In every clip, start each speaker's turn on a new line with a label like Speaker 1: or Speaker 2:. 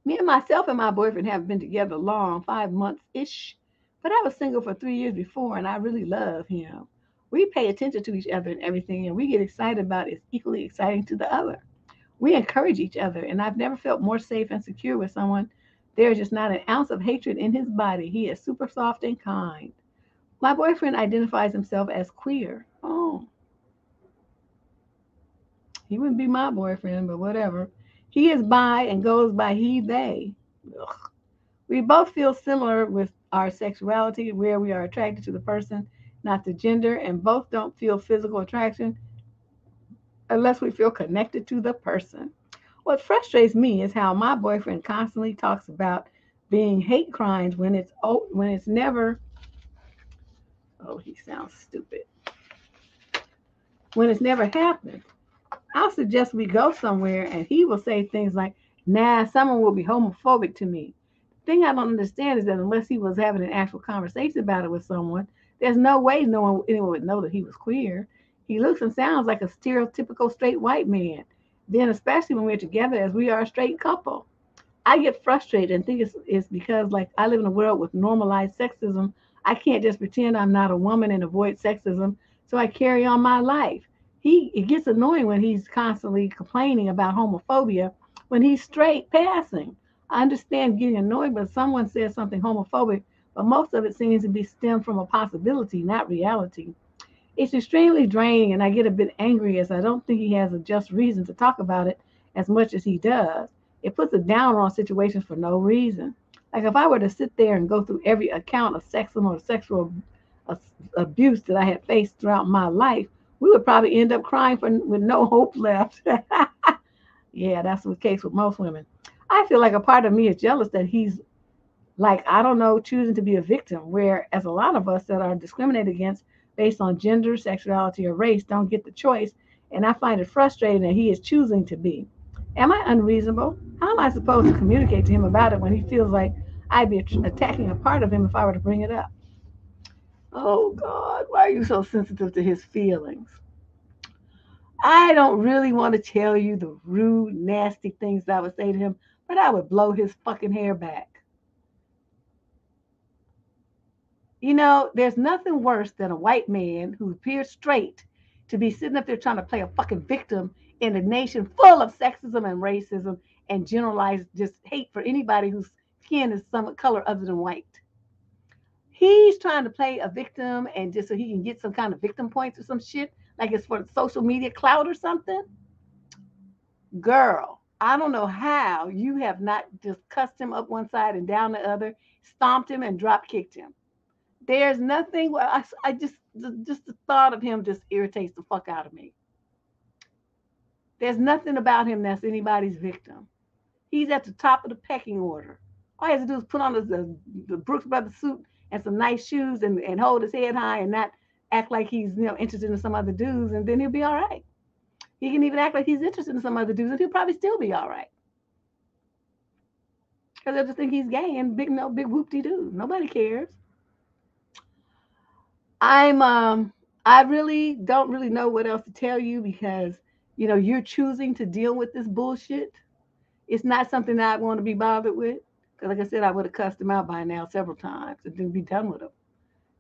Speaker 1: Me and myself and my boyfriend have been together long, 5 months-ish, but I was single for 3 years before, and I really love him. We pay attention to each other and everything, and we get excited about is equally exciting to the other. We encourage each other, and I've never felt more safe and secure with someone. There's just not an ounce of hatred in his body. He is super soft and kind. My boyfriend identifies himself as queer. Oh, he wouldn't be my boyfriend, but whatever. He is bi and goes by he, they. Ugh. We both feel similar with our sexuality, where we are attracted to the person, not the gender, and both don't feel physical attraction unless we feel connected to the person. What frustrates me is how my boyfriend constantly talks about being hate crimes when it's never. Oh, he sounds stupid. When it's never happened. I'll suggest we go somewhere, and he will say things like, "Nah, someone will be homophobic to me." The thing I don't understand is that unless he was having an actual conversation about it with someone, there's no way anyone would know that he was queer. He looks and sounds like a stereotypical straight white man. Then, especially when we're together as we are a straight couple. I get frustrated and think it's because, like, I live in a world with normalized sexism. I can't just pretend I'm not a woman and avoid sexism, so I carry on my life. It gets annoying when he's constantly complaining about homophobia when he's straight passing. I understand getting annoyed when someone says something homophobic, but most of it seems to be stemmed from a possibility, not reality. It's extremely draining, and I get a bit angry as I don't think he has a just reason to talk about it as much as he does. It puts a downer on situations for no reason. Like if I were to sit there and go through every account of sexism or sexual abuse that I had faced throughout my life, we would probably end up crying with no hope left. Yeah, that's the case with most women. I feel like a part of me is jealous that he's, like, I don't know, choosing to be a victim, whereas a lot of us that are discriminated against based on gender, sexuality, or race don't get the choice. And I find it frustrating that he is choosing to be. Am I unreasonable? How am I supposed to communicate to him about it when he feels like I'd be attacking a part of him if I were to bring it up? Oh, God, why are you so sensitive to his feelings? I don't really want to tell you the rude, nasty things that I would say to him, but I would blow his fucking hair back. You know, there's nothing worse than a white man who appears straight to be sitting up there trying to play a fucking victim in a nation full of sexism and racism and generalized just hate for anybody whose skin is some color other than white. He's trying to play a victim and just so he can get some kind of victim points or some shit, like it's for social media clout or something. Girl, I don't know how you have not just cussed him up one side and down the other, stomped him and drop kicked him. There's nothing. Well, I just the thought of him just irritates the fuck out of me. There's nothing about him that's anybody's victim. He's at the top of the pecking order. All he has to do is put on the Brooks Brothers suit and some nice shoes and hold his head high and not act like he's interested in some other dudes, and then he'll be all right. He can even act like he's interested in some other dudes, and he'll probably still be all right. Because they'll just think he's gay and big no big whoop de doo. Nobody cares. I'm I really don't really know what else to tell you because you're choosing to deal with this bullshit. It's not something that I want to be bothered with because, like I said, I would have cussed him out by now several times and then be done with him.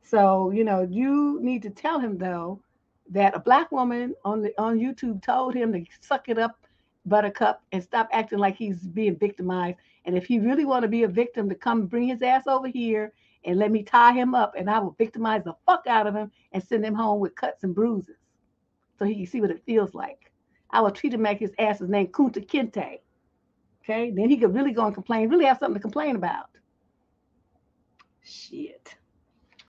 Speaker 1: So you need to tell him though that a black woman on YouTube told him to suck it up, Buttercup, and stop acting like he's being victimized. And if he really want to be a victim, to come bring his ass over here and let me tie him up, and I will victimize the fuck out of him and send him home with cuts and bruises, so he can see what it feels like. I will treat him like his ass is named Kunta Kinte. Okay, then he could really go and complain, really have something to complain about. Shit.